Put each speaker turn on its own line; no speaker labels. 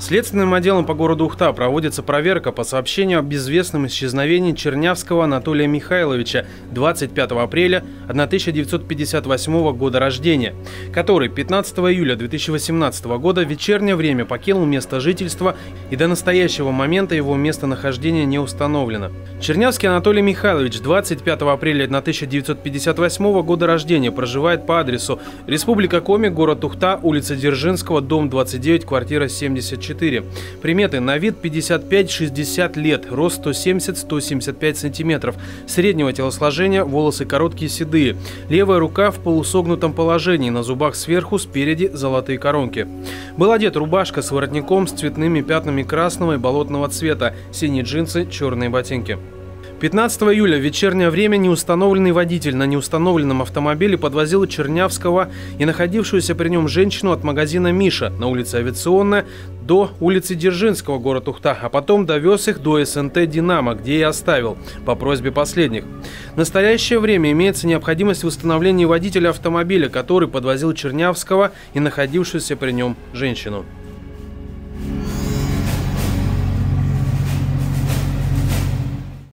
Следственным отделом по городу Ухта проводится проверка по сообщению об безвестном исчезновении Чернявского Анатолия Михайловича 25 апреля 1958 года рождения, который 15 июля 2018 года в вечернее время покинул место жительства, и до настоящего момента его местонахождение не установлено. Чернявский Анатолий Михайлович 25 апреля 1958 года рождения проживает по адресу Республика Коми, город Ухта, улица Дзержинского, дом 29, квартира 74. Приметы: на вид 55-60 лет, рост 170-175 сантиметров, среднего телосложения, волосы короткие седые, левая рука в полусогнутом положении, на зубах сверху, спереди золотые коронки. Был одет рубашка с воротником с цветными пятнами красного и болотного цвета, синие джинсы, черные ботинки. 15 июля в вечернее время неустановленный водитель на неустановленном автомобиле подвозил Чернявского и находившуюся при нем женщину от магазина «Миша» на улице Авиационная до улицы Дзержинского, город Ухта, а потом довез их до СНТ «Динамо», где и оставил, по просьбе последних. В настоящее время имеется необходимость в восстановлении водителя автомобиля, который подвозил Чернявского и находившуюся при нем женщину.